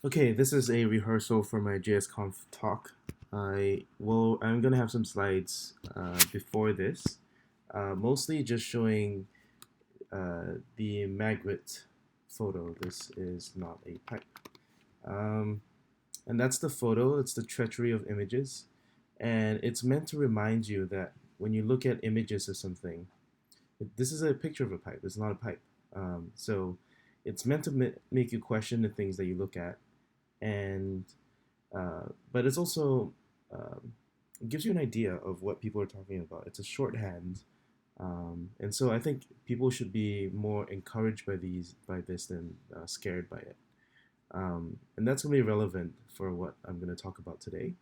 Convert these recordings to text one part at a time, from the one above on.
Okay, this is a rehearsal for my JSConf talk. I'm gonna have some slides before this, mostly just showing the Magritte photo. This is not a pipe. Um, and that's the photo, it's the treachery of images. And it's meant to remind you that when you look at images of something, this is a picture of a pipe, it's not a pipe. So it's meant to make you question the things that you look at, and but it's also it gives you an idea of what people are talking about. It's a shorthand, and so I think people should be more encouraged by this than scared by it. And that's going to be relevant for what I'm going to talk about today.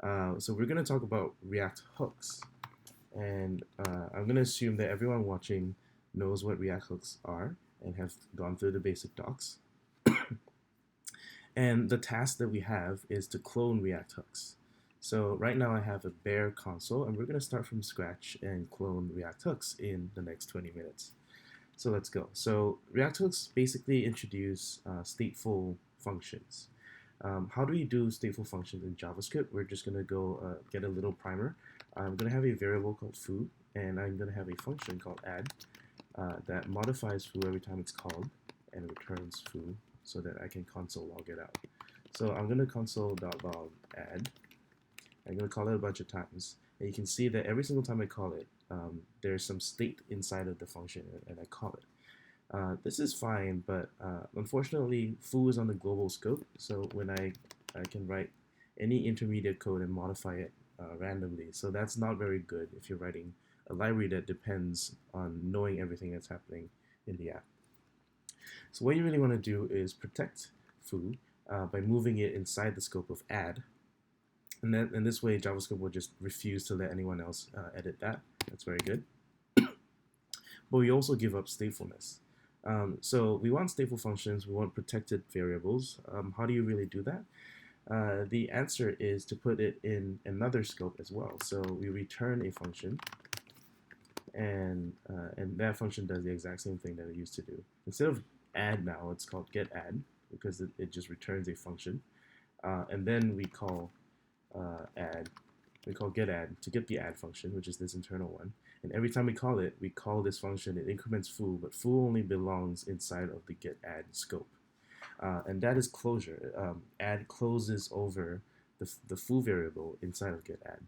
So we're going to talk about React hooks, and I'm going to assume that everyone watching knows what React hooks are and have gone through the basic docs. And the task that we have is to clone React hooks. So right now I have a bare console, and we're going to start from scratch and clone React hooks in the next 20 minutes. So let's go. So React hooks basically introduce stateful functions. How do we do stateful functions in JavaScript? We're just going to go get a little primer. I'm going to have a variable called foo, and I'm going to have a function called add that modifies foo every time it's called and returns foo so that I can console log it out. So I'm going to console.log add. I'm going to call it a bunch of times. And you can see that every single time I call it, there's some state inside of the function, and I call it. This is fine, but unfortunately, foo is on the global scope, so when I can write any intermediate code and modify it randomly. So that's not very good if you're writing a library that depends on knowing everything that's happening in the app. So what you really want to do is protect foo by moving it inside the scope of add. And then in this way, JavaScript will just refuse to let anyone else edit that. That's very good. But we also give up statefulness. So we want stateful functions, we want protected variables. How do you really do that? The answer is to put it in another scope as well. So we return a function, and that function does the exact same thing that it used to do. Instead of add now, it's called get add because it just returns a function. And then we call add. We call get add to get the add function, which is this internal one. And every time we call this function, it increments foo, but foo only belongs inside of the get add scope. And that is closure. Add closes over the foo variable inside of get add.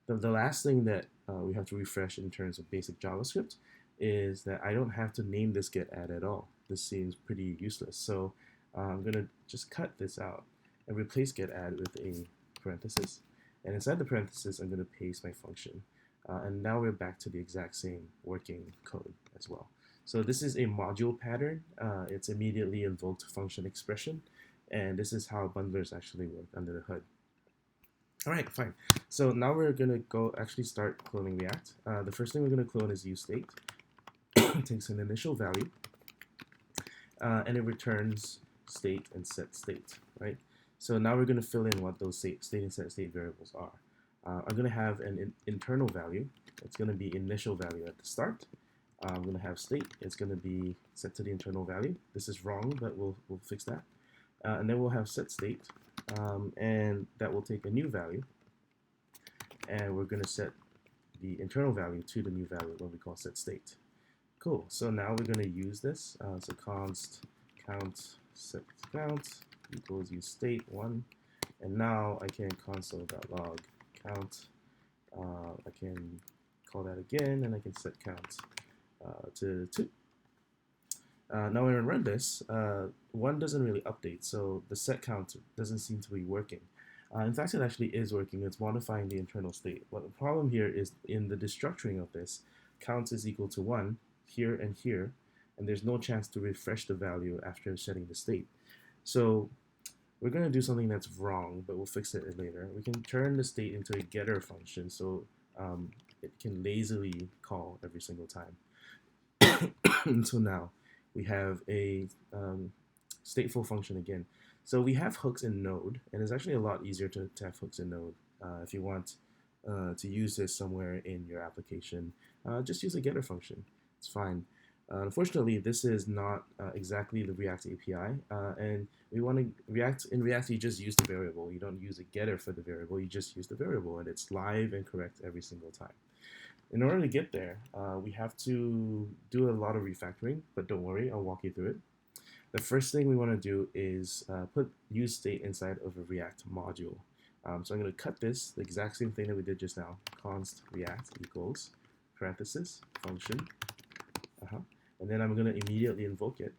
The last thing that we have to refresh in terms of basic JavaScript is that I don't have to name this get add at all. This seems pretty useless. So I'm going to just cut this out and replace get add with a parenthesis. And inside the parenthesis, I'm going to paste my function. And now we're back to the exact same working code as well. So this is a module pattern. It's immediately invoked function expression. And this is how bundlers actually work under the hood. All right, fine. So now we're going to go actually start cloning React. The first thing we're going to clone is useState. It takes an initial value, and it returns state and set state, right? So now we're going to fill in what those state and set state variables are. I'm going to have an internal value. It's going to be initial value at the start. I'm going to have state. It's going to be set to the internal value. This is wrong, but we'll fix that. And then we'll have set state, and that will take a new value. And we're going to set the internal value to the new value, what we call set state. Cool. So now we're going to use this. So const count set count equals use state 1, and now I can console.log count. I can call that again, and I can set count to 2. Now when I run this, 1 doesn't really update, so the set count doesn't seem to be working. In fact, it actually is working. It's modifying the internal state. But the problem here is in the destructuring of this, count is equal to 1 here, and there's no chance to refresh the value after setting the state. So we're going to do something that's wrong, but we'll fix it later. We can turn the state into a getter function, so it can lazily call every single time. Until now, we have a stateful function again. So we have hooks in Node, and it's actually a lot easier to have hooks in Node. If you want to use this somewhere in your application, just use a getter function. It's fine. Unfortunately, this is not exactly the React API, and we want to React in React. You just use the variable. You don't use a getter for the variable. You just use the variable, and it's live and correct every single time. In order to get there, we have to do a lot of refactoring, but don't worry, I'll walk you through it. The first thing we want to do is put use state inside of a React module. So I'm going to cut this, the exact same thing that we did just now, const react equals parenthesis function, and then I'm going to immediately invoke it.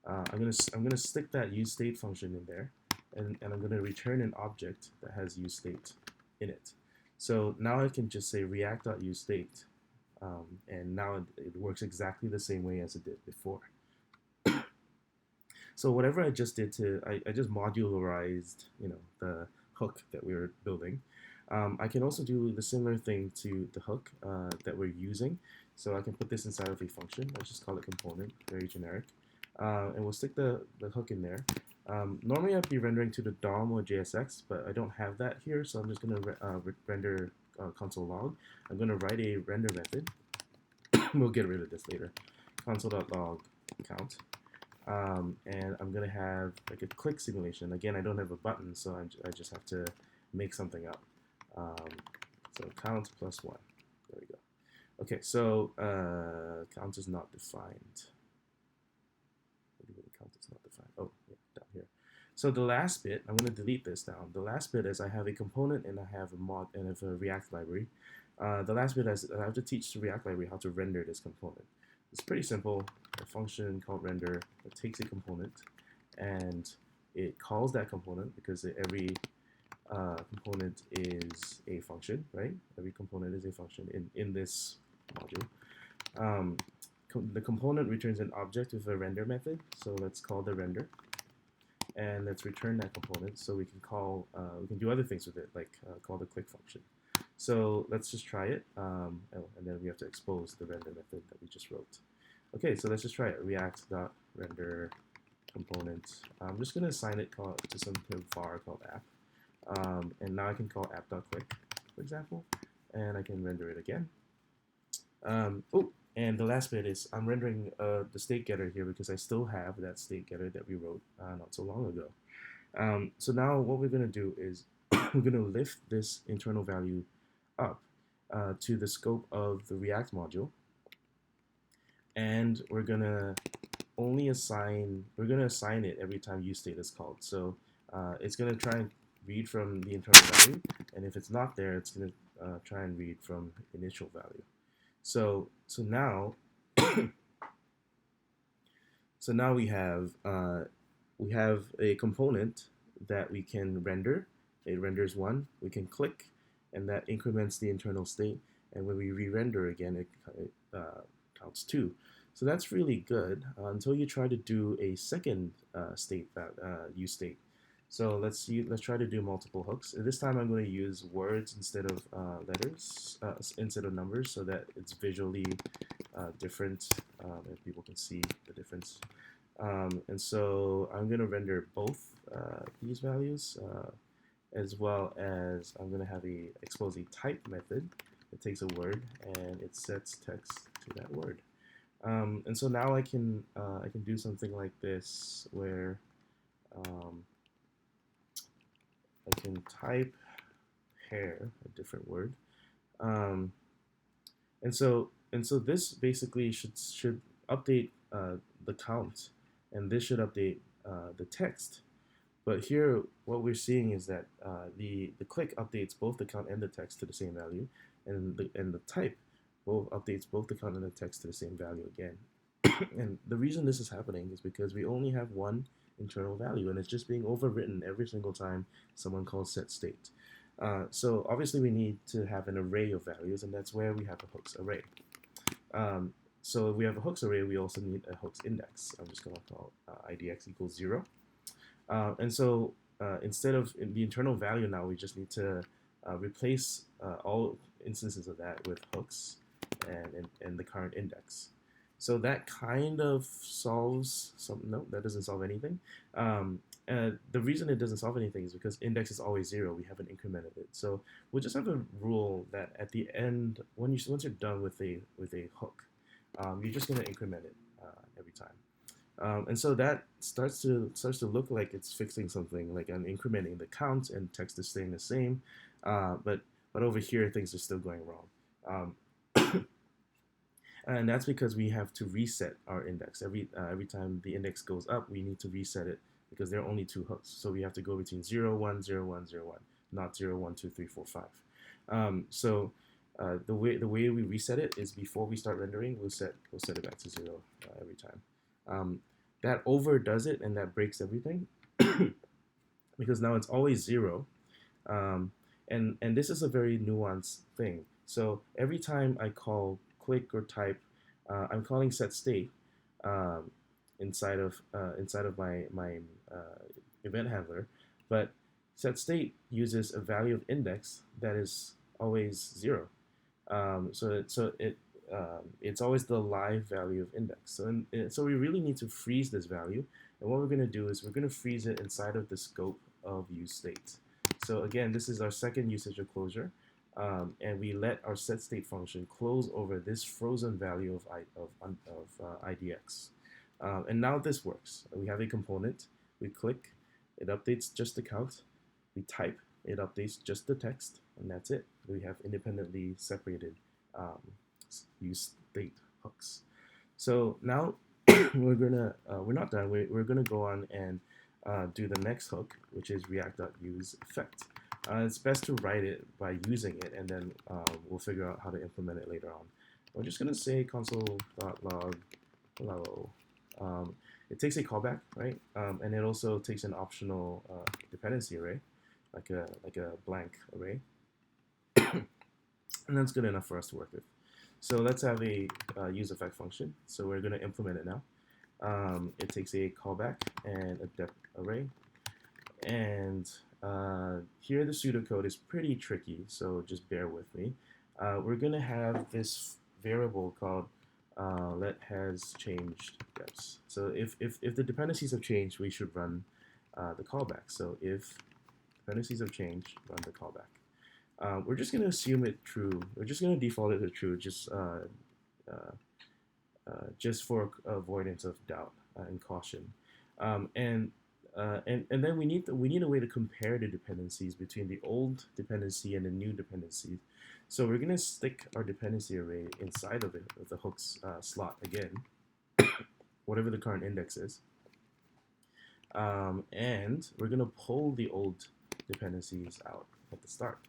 I'm going to stick that use state function in there, and I'm going to return an object that has use state in it. So now I can just say react.useState, and now it works exactly the same way as it did before. So whatever I just did I just modularized, the hook that we were building. I can also do the similar thing to the hook that we're using. So I can put this inside of a function. Let's just call it component, very generic. And we'll stick the hook in there. Normally I'd be rendering to the DOM or JSX, but I don't have that here, so I'm just going to render console log. I'm going to write a render method. We'll get rid of this later. Console.log count. And I'm going to have like a click simulation. Again, I don't have a button, so I just have to make something up. So count plus 1. There we go. Okay, so count is not defined. What do you mean count is not defined? Oh, yeah, down here. So the last bit, I'm going to delete this down. The last bit is I have a component and I have a mod and I have a React library. The last bit is I have to teach the React library how to render this component. It's pretty simple. A function called render that takes a component and it calls that component because every component is a function, right? Every component is a function in this module. The component returns an object with a render method, so let's call the render, and let's return that component. So we can do other things with it, like call the click function. So let's just try it, and then we have to expose the render method that we just wrote. Okay, so let's just try it. React.render component. I'm just going to assign it to some var called app. And now I can call app.click, for example, and I can render it again. And the last bit is I'm rendering the state getter here because I still have that state getter that we wrote not so long ago. So now what we're going to do is we're going to lift this internal value up to the scope of the React module, and we're going to assign it every time useState is called. So it's going to try and read from the internal value, and if it's not there, it's going to try and read from initial value. So now we have a component that we can render. It renders 1. We can click, and that increments the internal state. And when we re-render again, it counts 2. So that's really good until you try to do a second use state. So let's try to do multiple hooks. This time I'm going to use words instead of letters, instead of numbers, so that it's visually different and people can see the difference. And so I'm going to render both these values, as well as I'm going to have expose a type method. It takes a word and it sets text to that word. And so now I can do something like this where I can type hair, a different word, and so this basically should update the count, and this should update the text. But here, what we're seeing is that the click updates both the count and the text to the same value, and the type both updates both the count and the text to the same value again. And the reason this is happening is because we only have one internal value, and it's just being overwritten every single time someone calls set state. So obviously we need to have an array of values, and that's where we have a hooks array. So if we have a hooks array, we also need a hooks index. I'm just going to call idx equals 0. And so instead of the internal value now, we just need to replace all instances of that with hooks and the current index. So that kind of solves something. No, that doesn't solve anything. The reason it doesn't solve anything is because index is always 0. We haven't incremented it. So we'll just have a rule that at the end, once you're done with a hook, you're just going to increment it every time. And so that starts to look like it's fixing something, like I'm incrementing the count and text is staying the same, but over here things are still going wrong, and that's because we have to reset our index every time the index goes up. We need to reset it because there are only two hooks, so we have to go between 0, 1, 0, 1, 0, 1, not 0, 1, 2, 3, 4, 5. So the way we reset it is before we start rendering, we'll set it back to 0 every time. That overdoes it and that breaks everything because now it's always 0, and this is a very nuanced thing. So every time I call click or type, I'm calling set state inside of my event handler, but set state uses a value of index that is always 0. It's always the live value of index. So we really need to freeze this value. And what we're going to do is we're going to freeze it inside of the scope of use state. So again, this is our second usage of closure. And we let our set state function close over this frozen value of IDX. And now this works. We have a component. We click. It updates just the count. We type. It updates just the text. And that's it. We have independently separated use state hooks. So now we're not done. We're gonna go on and do the next hook, which is React.Use Effect. It's best to write it by using it, and then we'll figure out how to implement it later on. We're just gonna say console.log hello. It takes a callback, right? And it also takes an optional dependency array, like a blank array. And that's good enough for us to work with. So let's have a use effect function. So we're going to implement it now. It takes a callback and a dep array. And here the pseudocode is pretty tricky, so just bear with me. We're going to have this variable called let has changed deps. So if the dependencies have changed, we should run the callback. So if dependencies have changed, run the callback. We're just going to assume it true. We're just going to default it to true, just for avoidance of doubt and caution. And then we need a way to compare the dependencies between the old dependency and the new dependency. So we're going to stick our dependency array inside of it with the hooks slot again, whatever the current index is. And we're going to pull the old dependencies out at the start.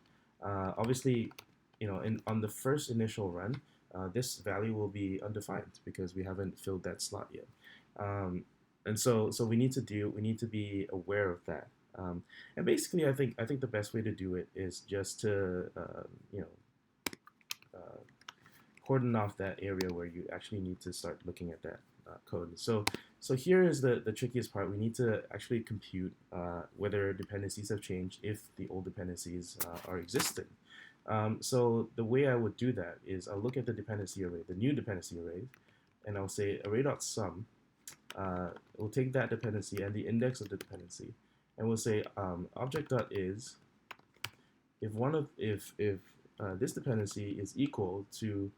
Obviously, on the first initial run, this value will be undefined because we haven't filled that slot yet. And so we need to be aware of that. And basically, I think the best way to do it is just to cordon off that area where you actually need to start looking at that code. So here is the trickiest part. We need to actually compute whether dependencies have changed if the old dependencies are existing. So the way I would do that is I'll look at the dependency array, the new dependency array, and I'll say array.sum. We'll take that dependency and the index of the dependency, and we'll say object.is if this dependency is equal to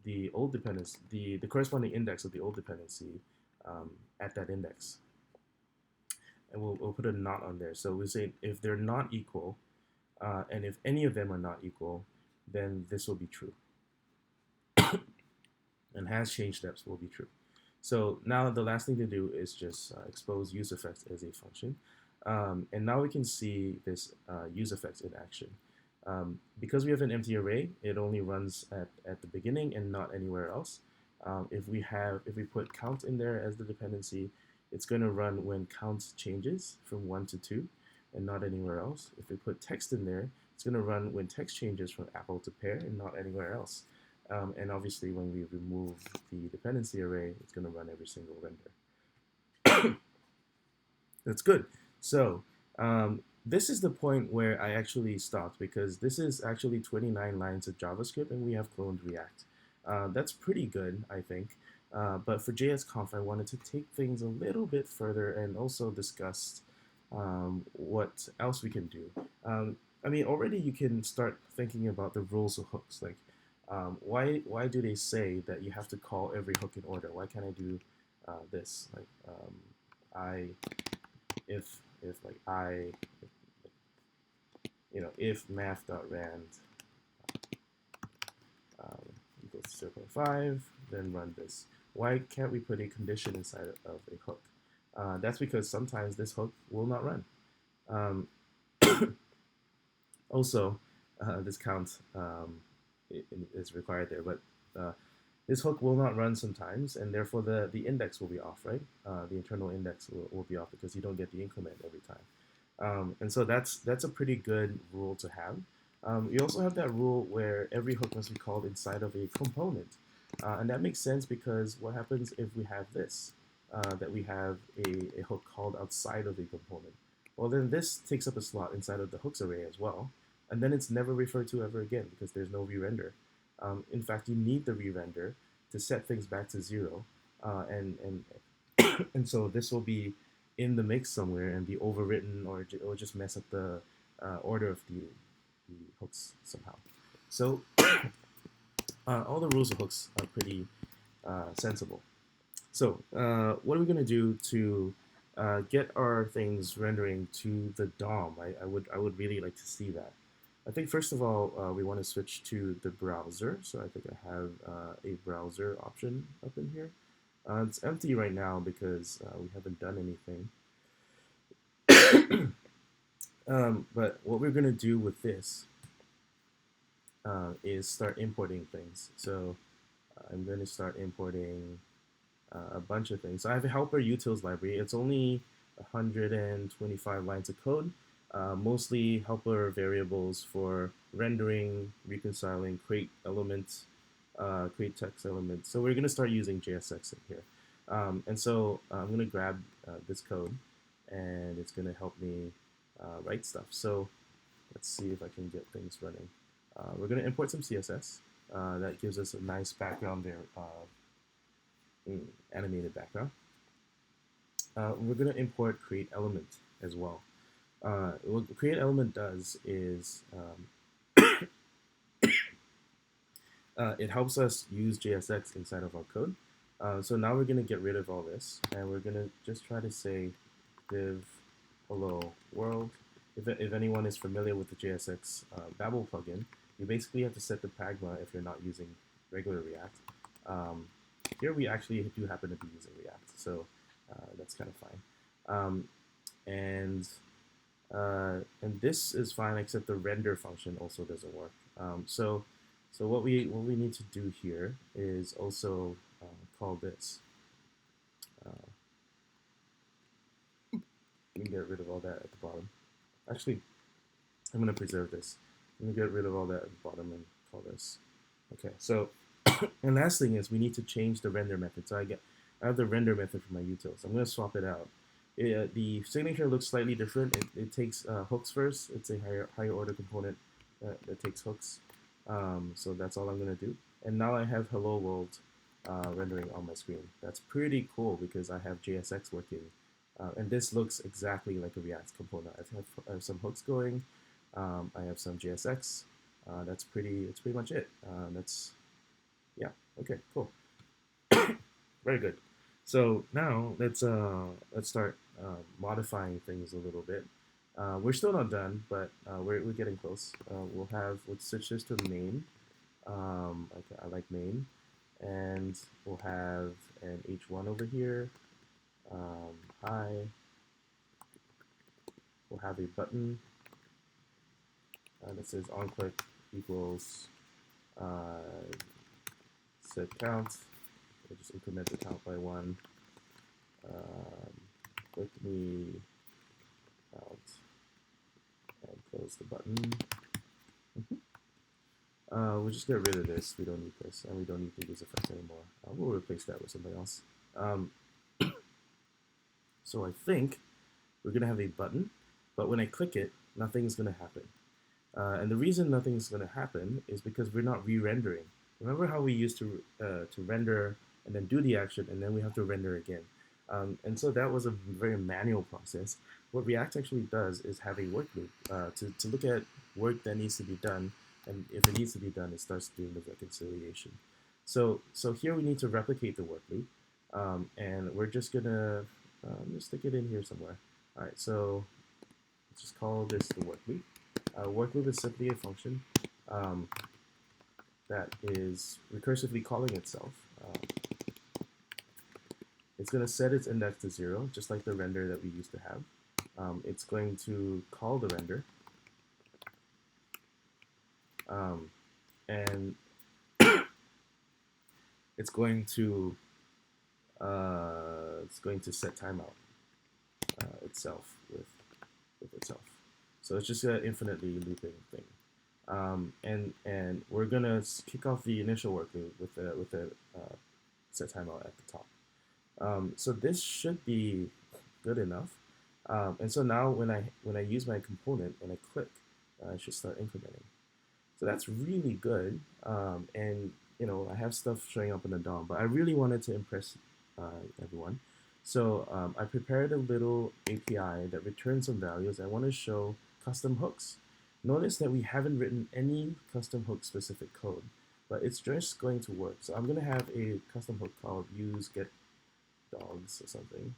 the old dependency, the corresponding index of the old dependency at that index. And we'll put a not on there. So we say if they're not equal, and if any of them are not equal, then this will be true. And has changed steps will be true. So now the last thing to do is just expose use effects as a function. And now we can see this use effects in action. Because we have an empty array, it only runs at the beginning and not anywhere else. If we put count in there as the dependency, it's going to run when count changes from 1 to 2 and not anywhere else. If we put text in there, it's going to run when text changes from apple to pear and not anywhere else. And obviously when we remove the dependency array, it's going to run every single render. That's good. So this is the point where I actually stopped because this is actually 29 lines of JavaScript and we have cloned React. That's pretty good, I think. But for JSConf, I wanted to take things a little bit further and also discuss what else we can do. I mean, already you can start thinking about the rules of hooks. Like, Why do they say that you have to call every hook in order? Why can't I do this? Like I if like I if math.rand equals 0.5, then run this. Why can't we put a condition inside of a hook? That's because sometimes this hook will not run. Also, this count is required there, but this hook will not run sometimes, and therefore the index will be off, right? The internal index will be off because you don't get the increment every time. And so that's a pretty good rule to have. You also have that rule where every hook must be called inside of a component. And that makes sense because what happens if we have this, that we have a hook called outside of a component? Well, then this takes up a slot inside of the hooks array as well. And then it's never referred to ever again because there's no re-render. In fact, you need the re-render to set things back to 0. And so this will be in the mix somewhere and be overwritten, or it will just mess up the order of the hooks somehow. So all the rules of hooks are pretty sensible. So what are we going to do to get our things rendering to the DOM? I would really like to see that. I think first of all, we want to switch to the browser. So I think I have a browser option up in here. It's empty right now because we haven't done anything. But what we're going to do with this is start importing things. So I'm going to start importing a bunch of things. So I have a helper utils library. It's only 125 lines of code, mostly helper variables for rendering, reconciling, create elements, create text elements. So we're going to start using JSX in here. And so I'm going to grab this code, and it's going to help me write stuff. So let's see if I can get things running. We're going to import some CSS. That gives us a nice background there, animated background. We're going to import create element as well. What create element does is it helps us use JSX inside of our code. So now we're going to get rid of all this, and we're going to just try to say div hello world. If anyone is familiar with the JSX Babel plugin, you basically have to set the pragma if you're not using regular React. Here we actually do happen to be using React, so that's kind of fine. And this is fine, except the render function also doesn't work. So what we need to do here is also call this. We can get rid of all that at the bottom. Actually, I'm going to preserve this. I'm going to get rid of all that at the bottom and call this. Okay, so and last thing is we need to change the render method. So I have the render method for my utils. I'm going to swap it out. The signature looks slightly different. It takes hooks first. It's a higher order component that takes hooks. So that's all I'm going to do. And now I have hello world rendering on my screen. That's pretty cool because I have JSX working. And this looks exactly like a React component. I have some hooks going. I have some JSX. That's pretty much it. Yeah, okay, cool. Very good. So now let's start modifying things a little bit. We're still not done, but we're getting close. Let's switch this to main. Okay, I like main, and we'll have an h1 over here. Hi. We'll have a button that says onClick equals set count. We'll just increment the count by 1. Click me out and close the button. We'll just get rid of this. We don't need this, and we don't need the use effect anymore. We'll replace that with something else. So I think we're going to have a button, but when I click it, nothing's going to happen. And the reason nothing's going to happen is because we're not re-rendering. Remember how we used to render and then do the action, and then we have to render again. And so that was a very manual process. What React actually does is have a work loop to look at work that needs to be done and if it needs to be done, it starts doing the reconciliation. So here we need to replicate the work loop, and we're just gonna just stick it in here somewhere. All right, so let's just call this the work loop. Work loop is simply a function that is recursively calling itself. It's going to set its index to 0, just like the render that we used to have. It's going to call the render, and it's going to set timeout itself with itself. So it's just an infinitely looping thing. And we're gonna kick off the initial work loop with a set timeout at the top. So this should be good enough. And so now when I use my component and I click, I should start incrementing. So that's really good. And I have stuff showing up in the DOM, but I really wanted to impress everyone. So I prepared a little API that returns some values. I want to show custom hooks. Notice that we haven't written any custom hook specific code, but it's just going to work. So I'm going to have a custom hook called use get dogs or something.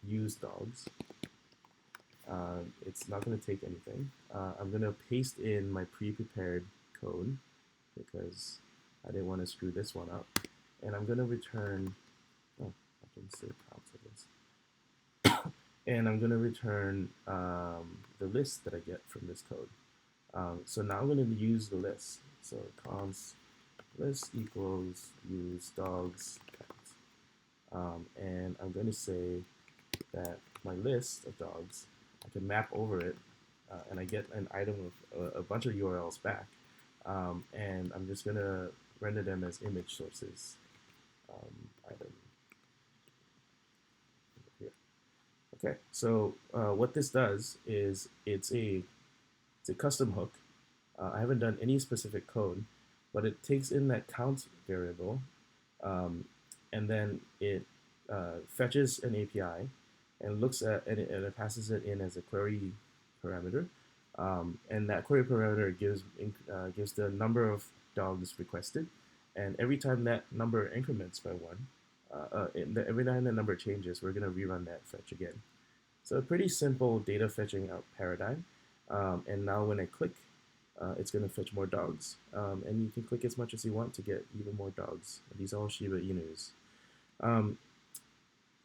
Use dogs. It's not going to take anything. I'm going to paste in my pre-prepared code because I didn't want to screw this one up. And I'm going to return, I can say counts, I guess. And I'm going to return the list that I get from this code. So now I'm going to use the list. So const list equals use dogs count. And I'm going to say that my list of dogs, I can map over it, and I get an item of a bunch of URLs back. And I'm just going to render them as image sources. Item. Here. Okay, so what this does is it's a custom hook. I haven't done any specific code, but it takes in that count variable, and then it fetches an API and looks at and it passes it in as a query parameter, and that query parameter gives the number of dogs requested, and every time that number increments by one, every time that number changes, we're going to rerun that fetch again. So a pretty simple data fetching out paradigm, and now when I click, it's going to fetch more dogs, and you can click as much as you want to get even more dogs. These are all Shiba Inus.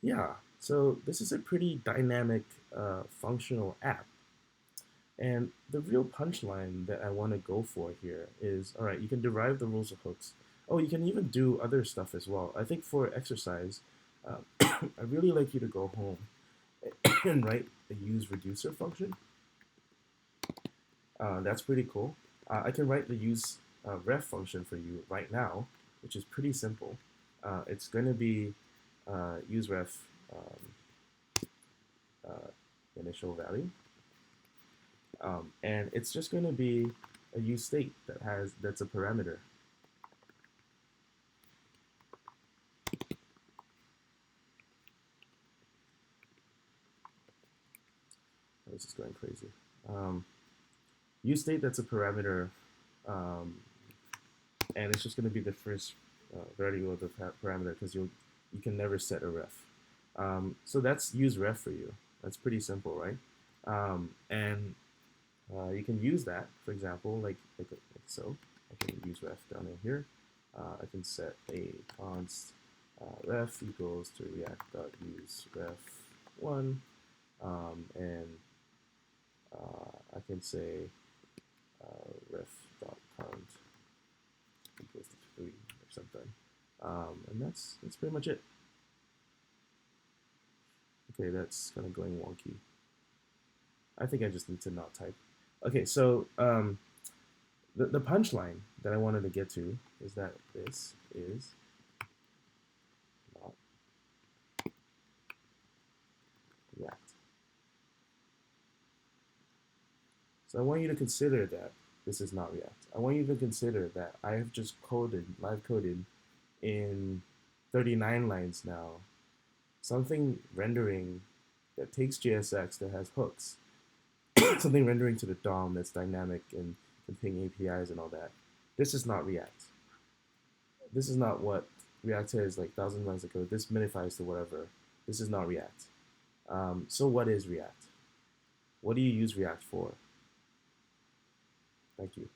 Yeah, so this is a pretty dynamic functional app. And the real punchline that I want to go for here is, all right, you can derive the rules of hooks. Oh, you can even do other stuff as well. I think for exercise, I'd really like you to go home and write the use reducer function. That's pretty cool. I can write the use ref function for you right now, which is pretty simple. It's going to be use ref initial value, and it's just going to be a use state that's a parameter. This is going crazy. Use state that's a parameter, and it's just going to be the first variable of the parameter because you can never set a ref. So that's use ref for you. That's pretty simple, right? And you can use that, for example, like so. I can use ref down in here. I can set a const ref equals to react.use ref1, and I can say ref.count equals to 3 or something, and that's pretty much it. Okay, that's kind of going wonky. I think I just need to not type. Okay, so the punchline that I wanted to get to is that this is not React. So I want you to consider that this is not React. I want you to consider that I have just live coded in 39 lines now, something rendering that takes JSX that has hooks, something rendering to the DOM that's dynamic and and ping APIs and all that. This is not React. This is not what React is like thousands of lines of code. This minifies to whatever. This is not React. So what is React? What do you use React for? Thank you.